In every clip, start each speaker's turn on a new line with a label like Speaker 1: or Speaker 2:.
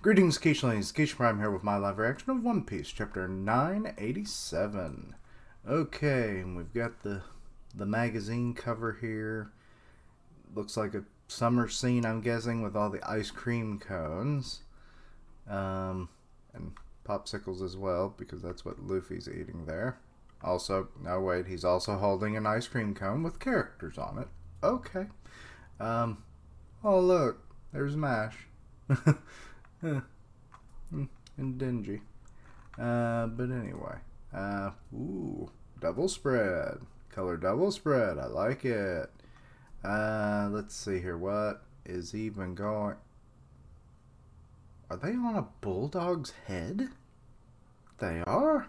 Speaker 1: Greetings, Quiche Lanes. Quiche Prime here with my live reaction of One Piece, chapter 987. Okay, and we've got the magazine cover here. Looks like a summer scene, I'm guessing, with all the ice cream cones. And popsicles as well, because that's what Luffy's eating there. Also, no wait, he's also holding an ice cream cone with characters on it. Okay. Oh look, there's Mash. And dingy. But anyway. Ooh, double spread. Color double spread. I like it. Let's see here. What is even going... Are they on a bulldog's head? They are?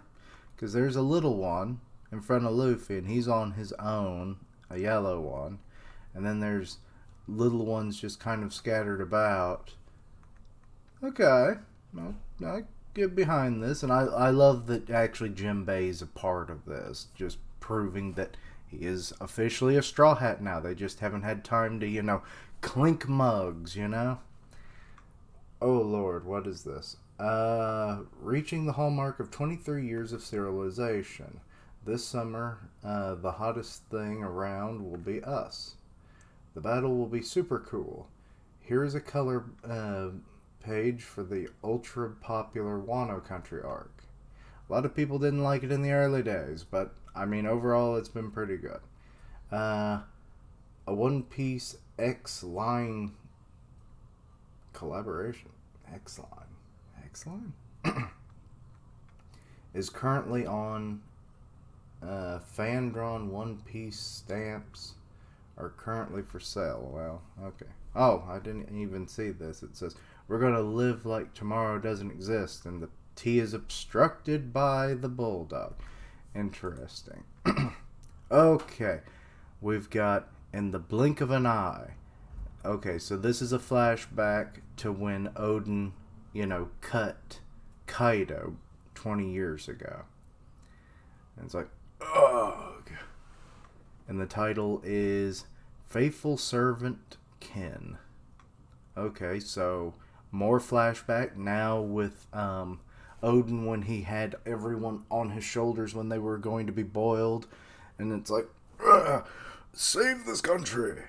Speaker 1: Because there's a little one in front of Luffy, and he's on his own, a yellow one. And then there's little ones just kind of scattered about. Okay. Well, I get behind this, and I love that actually Jinbei is a part of this, just proving that he is officially a Straw Hat now. They just haven't had time to, clink mugs, Oh Lord, what is this? Reaching the hallmark of 23 years of serialization. This summer, the hottest thing around will be us. The battle will be super cool. Here is a color page for the ultra popular Wano Country arc. A lot of people didn't like it in the early days, but I mean overall it's been pretty good. A One Piece X line collaboration. X line is currently on fan drawn One Piece stamps are currently for sale. Well, okay. Oh, I didn't even see this. It says, we're going to live like tomorrow doesn't exist, and the T is obstructed by the bulldog. Interesting. Okay. We've got in the blink of an eye. Okay, so this is a flashback to when Odin, cut Kaido 20 years ago. And it's like, ugh. And the title is Faithful Servant Ken. Okay, so more flashback now with Odin when he had everyone on his shoulders when they were going to be boiled. And it's like, save this country.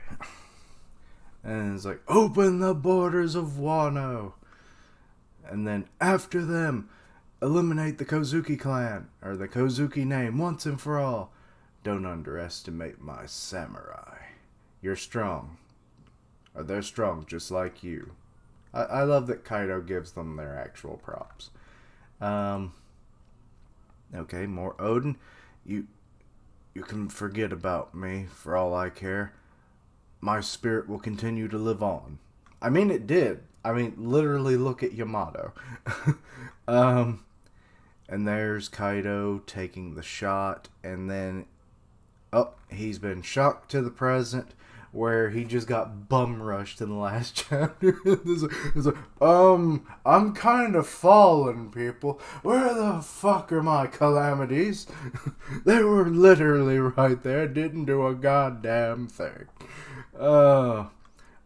Speaker 1: And it's like, open the borders of Wano. And then after them, eliminate the Kozuki clan, or the Kozuki name once and for all. Don't underestimate my samurai. You're strong. Or they're strong just like you. I love that Kaido gives them their actual props. Okay, more Odin. You can forget about me for all I care. My spirit will continue to live on. I mean, it did. I mean, literally look at Yamato. And there's Kaido taking the shot, and then, he's been shocked to the present, where he just got bum rushed in the last chapter. It's like, I'm kind of fallen, people. Where the fuck are my calamities? They were literally right there. Didn't do a goddamn thing. Oh,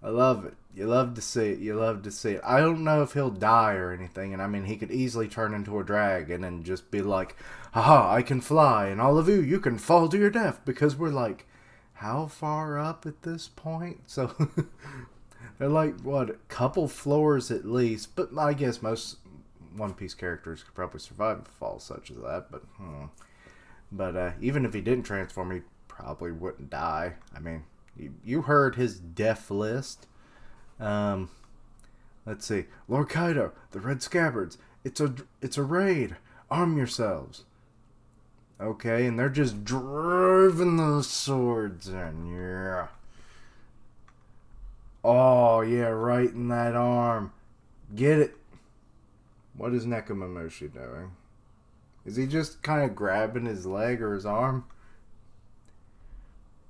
Speaker 1: I love it. You love to see it. You love to see it. I don't know if he'll die or anything, and I mean, he could easily turn into a dragon and just be like, haha, I can fly, and all of you can fall to your death, because we're like, how far up at this point? So, they're like, what, a couple floors at least, but I guess most One Piece characters could probably survive a fall such as that, but even if he didn't transform, he probably wouldn't die. I mean, you heard his death list. Let's see. Lord Kaido, the Red Scabbards. It's a raid. Arm yourselves. Okay, and they're just driving those swords in. Yeah. Oh, yeah, right in that arm. Get it. What is Nekomamushi doing? Is he just kind of grabbing his leg or his arm?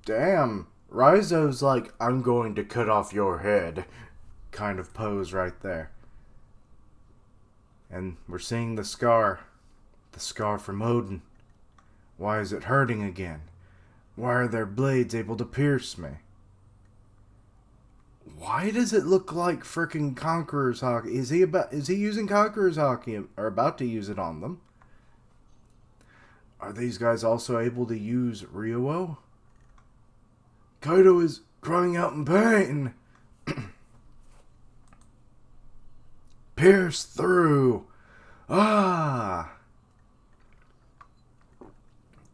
Speaker 1: Damn. Raizo's like, I'm going to cut off your head kind of pose right there. And we're seeing the scar from Odin. Why is it hurting again? Why are their blades able to pierce me? Why does it look like frickin' Conqueror's Hockey? Is he using Conqueror's Hockey or about to use it on them? Are these guys also able to use Ryuo? Kaido is crying out in pain. Pierce through. Ah.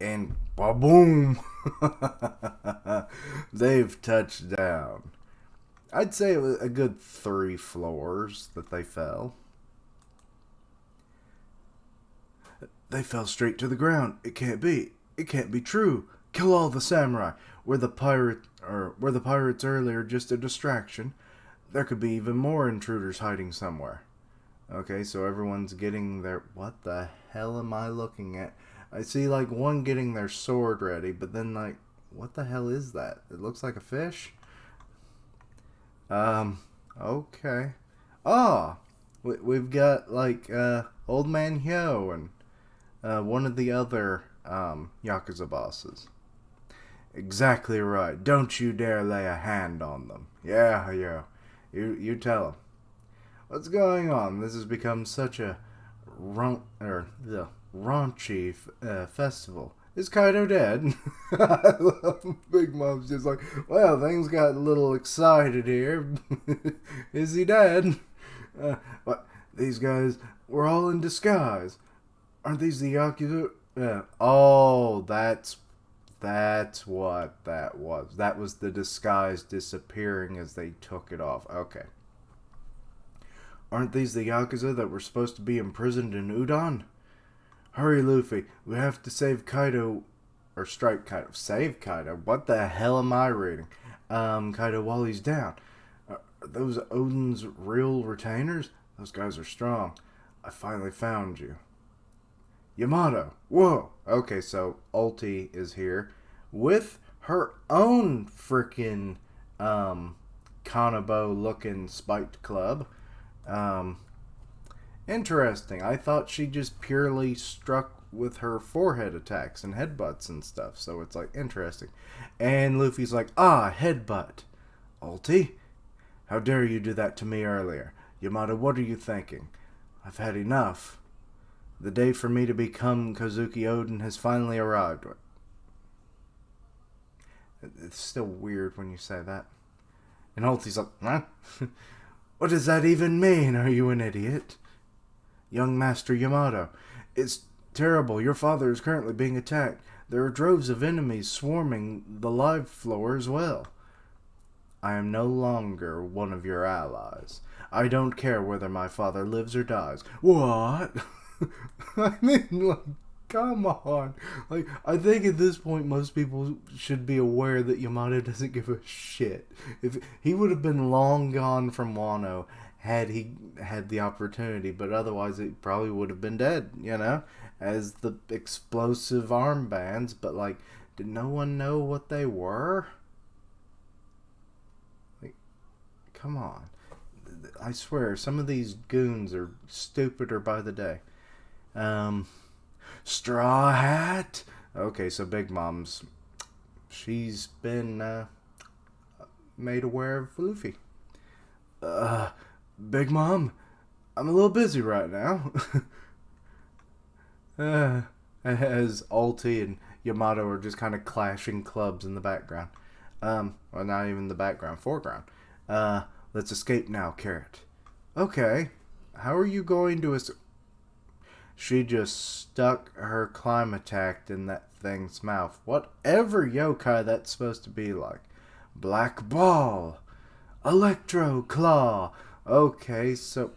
Speaker 1: And ba-boom. They've touched down. I'd say it was a good 3 floors that they fell. They fell straight to the ground. It can't be. It can't be true. Kill all the samurai. Were the pirates earlier just a distraction? There could be even more intruders hiding somewhere. Okay, so everyone's getting their... What the hell am I looking at? I see, like, one getting their sword ready, but then, like, what the hell is that? It looks like a fish? Okay. Oh! We've got, like, Old Man Hyo and one of the other, Yakuza bosses. Exactly right. Don't you dare lay a hand on them. Yeah. You tell them. What's going on? This has become such a raunchy festival. Is Kaido dead? I love Big Mom's just like, well, things got a little excited here. Is he dead? What? These guys were all in disguise. Aren't these the Yakuza? Oh, that's what that was. That was the disguise disappearing as they took it off. Okay. Aren't these the Yakuza that were supposed to be imprisoned in Udon? Hurry, Luffy. We have to save Kaido. Or strike Kaido. Save Kaido? What the hell am I reading? Kaido while he's down. Are those Odin's real retainers? Those guys are strong. I finally found you. Yamato. Whoa. Okay, so Ulti is here. With her own freaking Kanabo looking spiked club. Interesting. I thought she just purely struck with her forehead attacks and headbutts and stuff. So it's like interesting. And Luffy's like, headbutt. Ulti? How dare you do that to me earlier? Yamato, what are you thinking? I've had enough. The day for me to become Kozuki Odin has finally arrived. It's still weird when you say that. And Ulti's like, huh? What does that even mean? Are you an idiot? Young Master Yamato, it's terrible. Your father is currently being attacked. There are droves of enemies swarming the live floor as well. I am no longer one of your allies. I don't care whether my father lives or dies. What? I mean, like, come on. Like, I think at this point most people should be aware that Yamato doesn't give a shit. If he would have been long gone from Wano had he had the opportunity, but otherwise he probably would have been dead, you know, as the explosive armbands. But like, did no one know what they were? Like, come on. I swear, some of these goons are stupider by the day. Straw Hat. Okay, so Big Mom's, she's been made aware of Luffy. Big Mom, I'm a little busy right now. As Ulti and Yamato are just kind of clashing clubs in the background. Well, not even the background, foreground. Let's escape now, Carrot. Okay, how are you going to She just stuck her climb attack in that thing's mouth. Whatever yokai that's supposed to be like. Black Ball. Electro Claw. Okay, so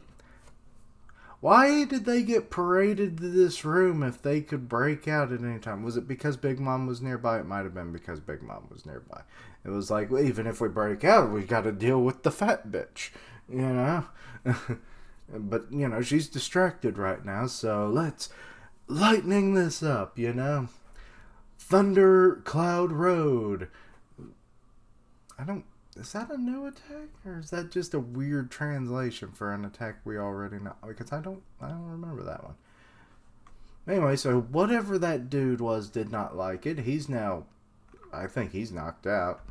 Speaker 1: why did they get paraded to this room if they could break out at any time? Was it because Big Mom was nearby? It might have been because Big Mom was nearby. It was like, well, even if we break out, we got to deal with the fat bitch, you know? But, you know, she's distracted right now, so let's lightening this up, you know? Thunder Cloud Road. Is that a new attack? Or is that just a weird translation for an attack we already know? Because I don't remember that one. Anyway, so whatever that dude was did not like it. He's now, I think he's knocked out.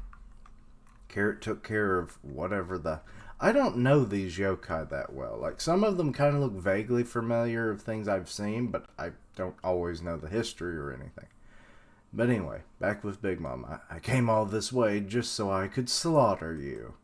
Speaker 1: Carrot took care of whatever the... I don't know these yokai that well. Like, some of them kind of look vaguely familiar of things I've seen, but I don't always know the history or anything. But anyway, back with Big Mom. I came all this way just so I could slaughter you.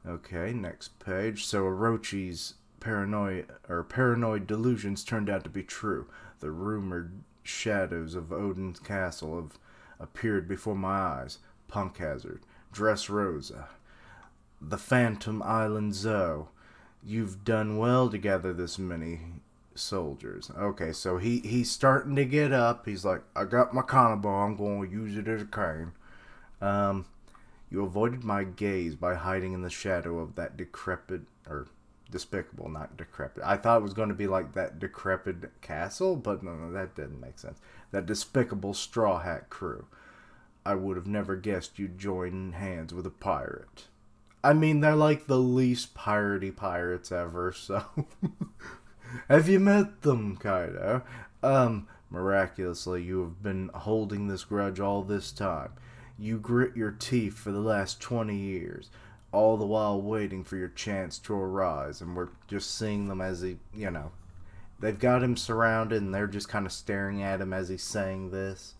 Speaker 1: Okay, next page. So Orochi's paranoid delusions turned out to be true. The rumored shadows of Odin's castle have appeared before my eyes. Punk Hazard, Dressrosa, the Phantom Island Zoe. You've done well to gather this many soldiers. Okay, so he's starting to get up. He's like, I got my kanabo, I'm going to use it as a cane. You avoided my gaze by hiding in the shadow of that decrepit, or despicable, not decrepit. I thought it was going to be like that decrepit castle, but no, that didn't make sense. That despicable Straw Hat crew. I would have never guessed you'd join hands with a pirate. I mean, they're like the least piratey pirates ever, so... Have you met them, Kaido? Miraculously, you have been holding this grudge all this time. You grit your teeth for the last 20 years, all the while waiting for your chance to arise, and we're just seeing them as he, they've got him surrounded, and they're just kind of staring at him as he's saying this.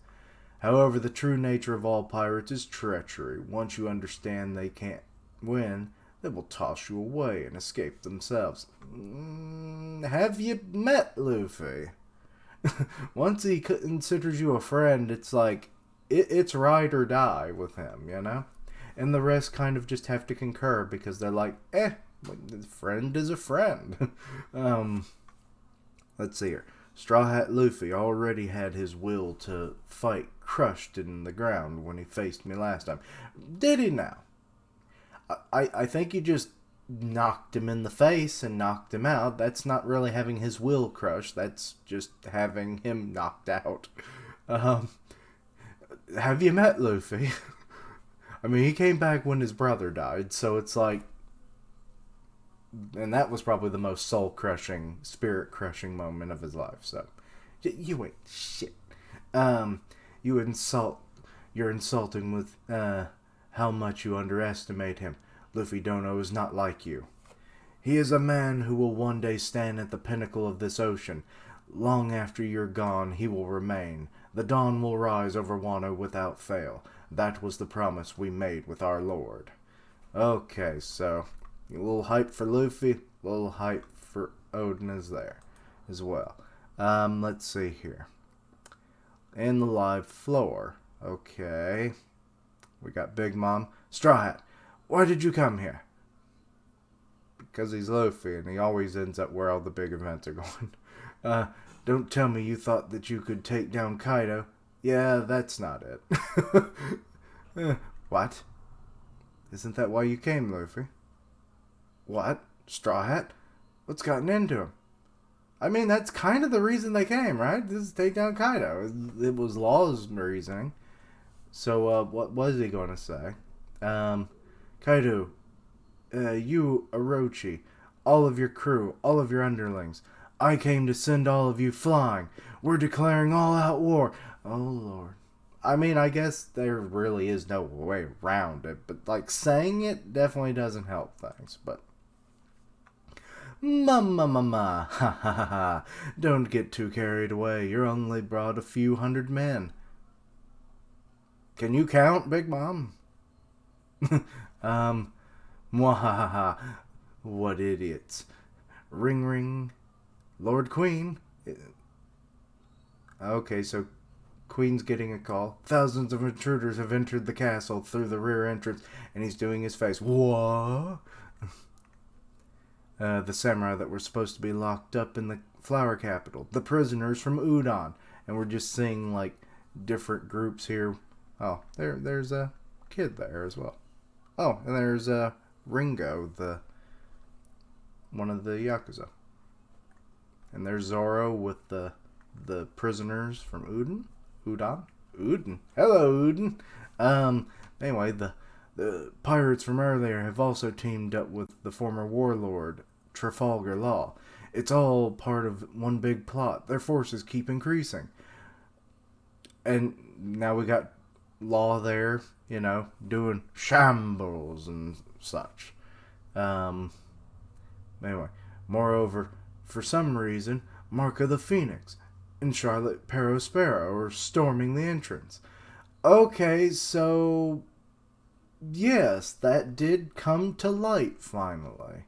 Speaker 1: However, the true nature of all pirates is treachery. Once you understand they can't win, they will toss you away and escape themselves. Have you met Luffy? Once he considers you a friend, it's like, it's ride or die with him, And the rest kind of just have to concur because they're like, a friend is a friend. Let's see here. Straw Hat Luffy already had his will to fight crushed in the ground when he faced me last time. Did he now? I think you just knocked him in the face and knocked him out. That's not really having his will crushed. That's just having him knocked out. Have you met Luffy? I mean, he came back when his brother died, so it's like... And that was probably the most soul-crushing, spirit-crushing moment of his life, so... You ain't shit. You're insulting with, how much you underestimate him. Luffy Dono is not like you. He is a man who will one day stand at the pinnacle of this ocean. Long after you're gone, he will remain. The dawn will rise over Wano without fail. That was the promise we made with our Lord. Okay, so... A little hype for Luffy, a little hype for Odin is there as well. Let's see here. In the live floor. Okay. We got Big Mom. Straw Hat, why did you come here? Because he's Luffy and he always ends up where all the big events are going. Don't tell me you thought that you could take down Kaido. Yeah, that's not it. What? Isn't that why you came, Luffy? What? Straw Hat? What's gotten into him? I mean, that's kind of the reason they came, right? This is take down Kaido. It was Law's reasoning. So, what was he going to say? Kaido, you, Orochi, all of your crew, all of your underlings, I came to send all of you flying. We're declaring all-out war. Oh, Lord. I mean, I guess there really is no way around it, but, like, saying it definitely doesn't help things, but... Ha ha ha ha. Don't get too carried away. You're only brought a few hundred men. Can you count, Big Mom? Mwahaha. What idiots. Ring ring. Lord Queen. Okay, so Queen's getting a call. Thousands of intruders have entered the castle through the rear entrance, and he's doing his face. What? The samurai that were supposed to be locked up in the flower capital. The prisoners from Udon. And we're just seeing, like, different groups here. Oh, there's a kid there as well. Oh, and there's Ringo, one of the Yakuza. And there's Zoro with the prisoners from Udon. Hello, Udon. Anyway, the pirates from earlier have also teamed up with the former warlord, Trafalgar Law. It's all part of one big plot. Their forces keep increasing. And now we got law there, doing shambles and such. Um, anyway, moreover, for some reason, Mark of the Phoenix and Charlotte Perospero are storming the entrance. Okay, so yes, that did come to light finally.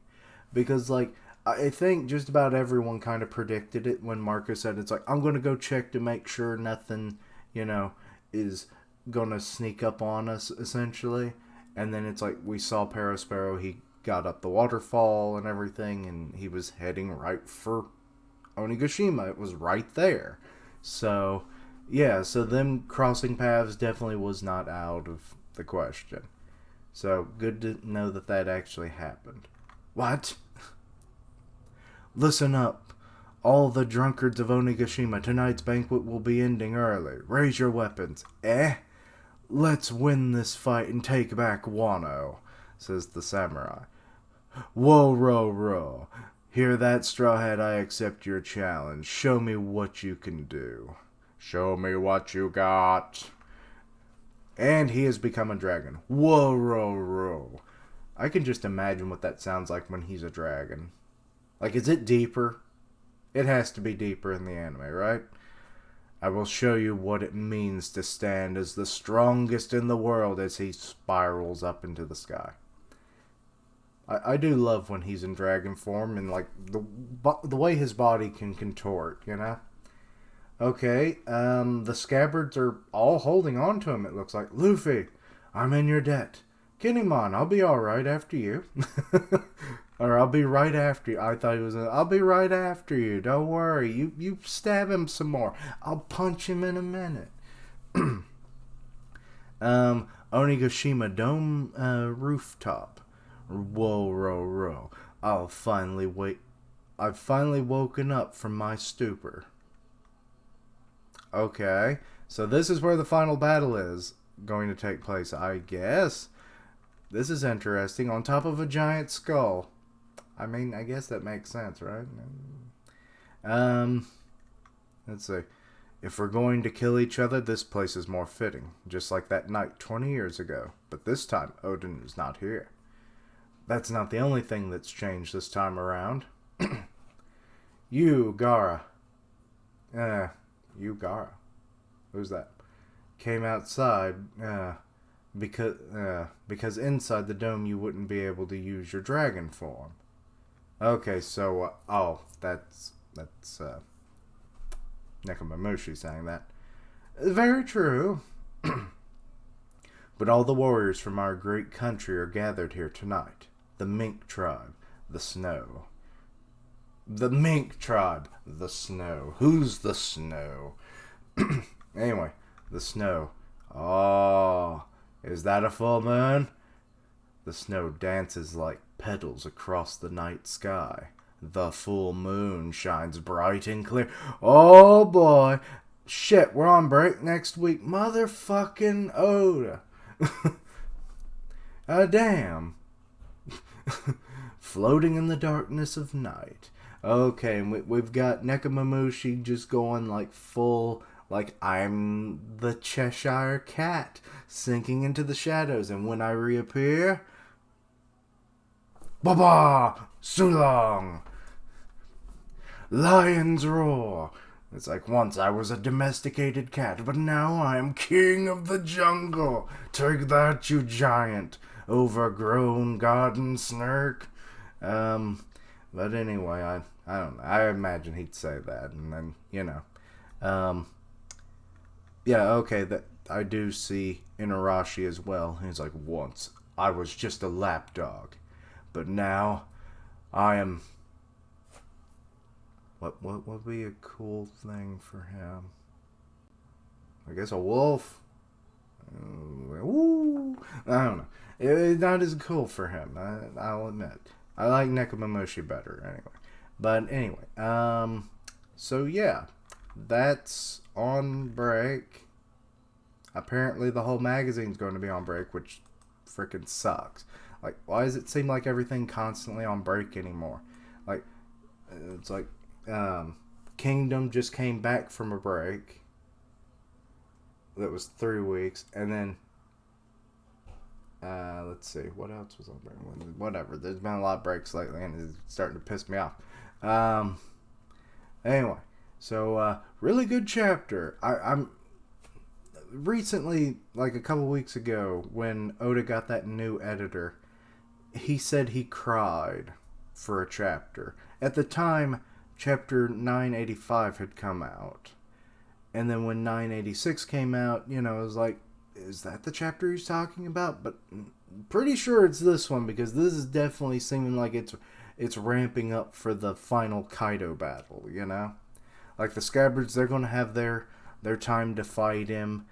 Speaker 1: Because, like, I think just about everyone kind of predicted it when Marcus said, it's like, I'm going to go check to make sure nothing, is going to sneak up on us, essentially. And then it's like, we saw Perospero, he got up the waterfall and everything, and he was heading right for Onigashima. It was right there. So, yeah, so them crossing paths definitely was not out of the question. So, good to know that that actually happened. What? Listen up. All the drunkards of Onigashima, tonight's banquet will be ending early. Raise your weapons. Eh? Let's win this fight and take back Wano, says the samurai. Whoa, row. Hear that, Strawhead? I accept your challenge. Show me what you can do. Show me what you got. And he has become a dragon. Whoa, row. I can just imagine what that sounds like when he's a dragon. Like, is it deeper? It has to be deeper in the anime, right? I will show you what it means to stand as the strongest in the world as he spirals up into the sky. I do love when he's in dragon form and, like, the way his body can contort, Okay, the Scabbards are all holding on to him, it looks like. Luffy, I'm in your debt. Kinemon, I'll be alright after you. Or I'll be right after you. I thought he was I'll be right after you. Don't worry. You stab him some more. I'll punch him in a minute. Onigashima Dome rooftop. Whoa, row. I've finally woken up from my stupor. Okay, so this is where the final battle is going to take place, I guess. This is interesting. On top of a giant skull. I mean, I guess that makes sense, right? Let's see. If we're going to kill each other, this place is more fitting. Just like that night 20 years ago. But this time, Odin is not here. That's not the only thing that's changed this time around. You, Gaara. You, Gaara. Who's that? Came outside, because inside the dome you wouldn't be able to use your dragon form. Okay, so, that's Nekomamushi saying that. Very true. But all the warriors from our great country are gathered here tonight. The Mink tribe, the snow. The Mink tribe, the snow. Who's the snow? Anyway, the snow. Oh, is that a full moon? The snow dances like petals across the night sky. The full moon shines bright and clear. Oh boy. Shit, we're on break next week. Motherfucking Oda. Damn. Floating in the darkness of night. Okay, and we've got Nekomamushi just going like full, like I'm the Cheshire Cat, sinking into the shadows, and when I reappear, Baba! Sulong! Lions roar! It's like, once I was a domesticated cat, but now I am king of the jungle! Take that, you giant! Overgrown garden snark! But anyway, I don't know. I imagine he'd say that, and then, yeah, okay, that I do see Inarashi as well. He's like, once I was just a lapdog. But now, I am... What would be a cool thing for him? I guess a wolf? Ooh, I don't know. It's not as cool for him, I'll admit. I like Nekomamushi better, anyway. But anyway, so yeah. That's on break. Apparently the whole magazine's going to be on break, which freaking sucks. Like, why does it seem like everything constantly on break anymore? Like, it's like, Kingdom just came back from a break. that was 3 weeks, and then let's see, what else was on there? Whatever. There's been a lot of breaks lately, and it's starting to piss me off. Anyway, so really good chapter. I'm recently, like a couple weeks ago, when Oda got that new editor, he said he cried for a chapter. At the time, chapter 985 had come out. And then when 986 came out, it was like, is that the chapter he's talking about? But pretty sure it's this one, because this is definitely seeming like it's ramping up for the final Kaido battle, Like the Scabbards, they're going to have their time to fight him,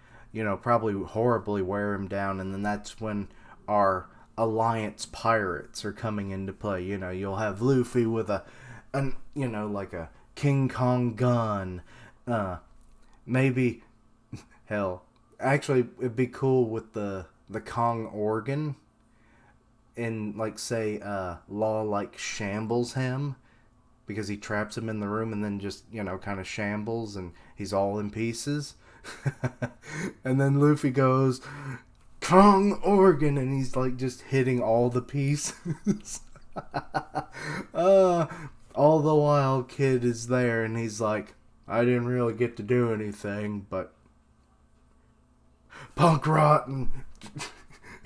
Speaker 1: probably horribly wear him down, and then that's when our Alliance pirates are coming into play. You'll have Luffy with like a King Kong gun, maybe, hell, actually, it'd be cool with the Kong organ, and, like, say, Law, like, shambles him, because he traps him in the room and then just, kind of shambles, and he's all in pieces. And then Luffy goes, Kong organ, and he's, like, just hitting all the pieces. All the while Kid is there, and he's like, I didn't really get to do anything, but Punk Rotten.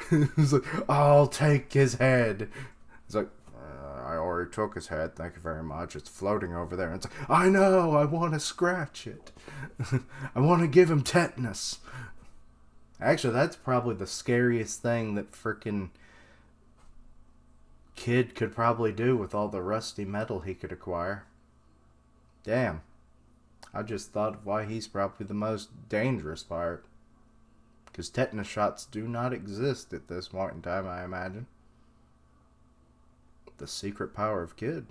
Speaker 1: He's like, I'll take his head. He's like, I already took his head, thank you very much. It's floating over there. And it's like, I know, I want to scratch it. I want to give him tetanus. Actually, that's probably the scariest thing that frickin' Kid could probably do with all the rusty metal he could acquire. Damn. I just thought of why he's probably the most dangerous pirate. Because tetanus shots do not exist at this point in time, I imagine. The secret power of Kid.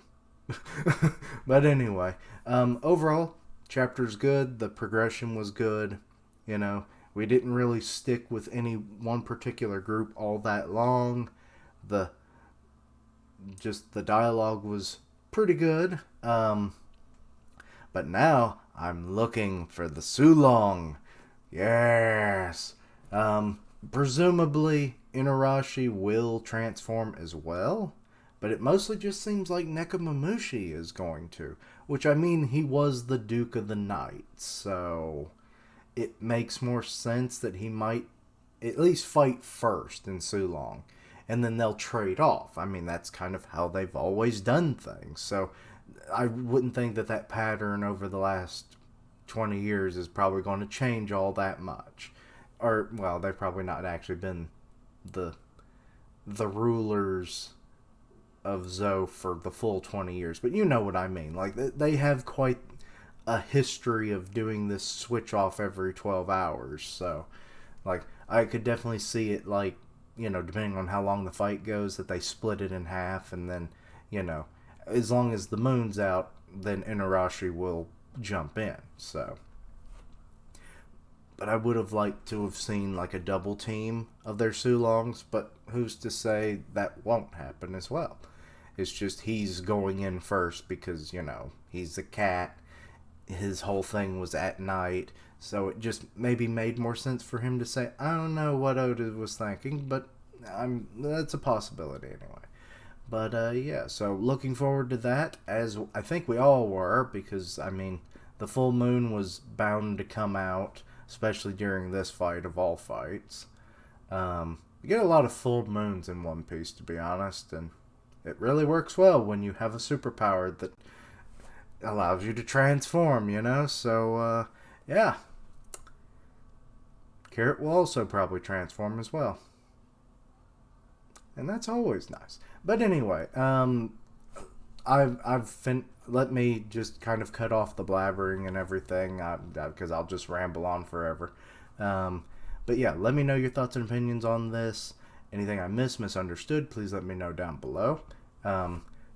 Speaker 1: But anyway, overall, chapter's good. The progression was good. We didn't really stick with any one particular group all that long. The dialogue was pretty good. But now I'm looking for the Sulong. Yes. Presumably Inarashi will transform as well, but it mostly just seems like Nekomamushi is going to, which, I mean, he was the Duke of the Night, so it makes more sense that he might at least fight first in Sulong, and then they'll trade off. I mean, that's kind of how they've always done things, so I wouldn't think that pattern over the last 20 years is probably going to change all that much. Or, well, they've probably not actually been the rulers of Zou for the full 20 years. But you know what I mean. Like, they have quite a history of doing this switch off every 12 hours. So, like, I could definitely see it, like, depending on how long the fight goes, that they split it in half. And then, as long as the moon's out, then Inarashi will jump in. So... But I would have liked to have seen like a double team of their Sulongs, but who's to say that won't happen as well? It's just he's going in first because, he's a cat. His whole thing was at night, so it just maybe made more sense for him to say, I don't know what Oda was thinking, but that's a possibility anyway. But yeah, so looking forward to that, as I think we all were, because, I mean, the full moon was bound to come out, especially during this fight of all fights. You get a lot of full moons in One Piece, to be honest, and it really works well when you have a superpower that allows you to transform, So, yeah. Carrot will also probably transform as well. And that's always nice. But anyway, let me just kind of cut off the blabbering and everything, because I'll just ramble on forever. But yeah, let me know your thoughts and opinions on this. Anything I misunderstood, please let me know down below.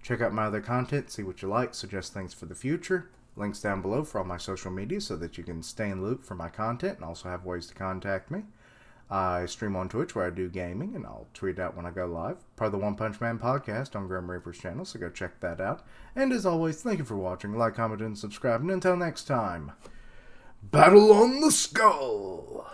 Speaker 1: Check out my other content, see what you like, suggest things for the future. Links down below for all my social media so that you can stay in the loop for my content and also have ways to contact me. I stream on Twitch where I do gaming, and I'll tweet out when I go live. Part of the One Punch Man podcast on Grim Reaper's channel, so go check that out. And as always, thank you for watching. Like, comment, and subscribe. And until next time, battle on the skull!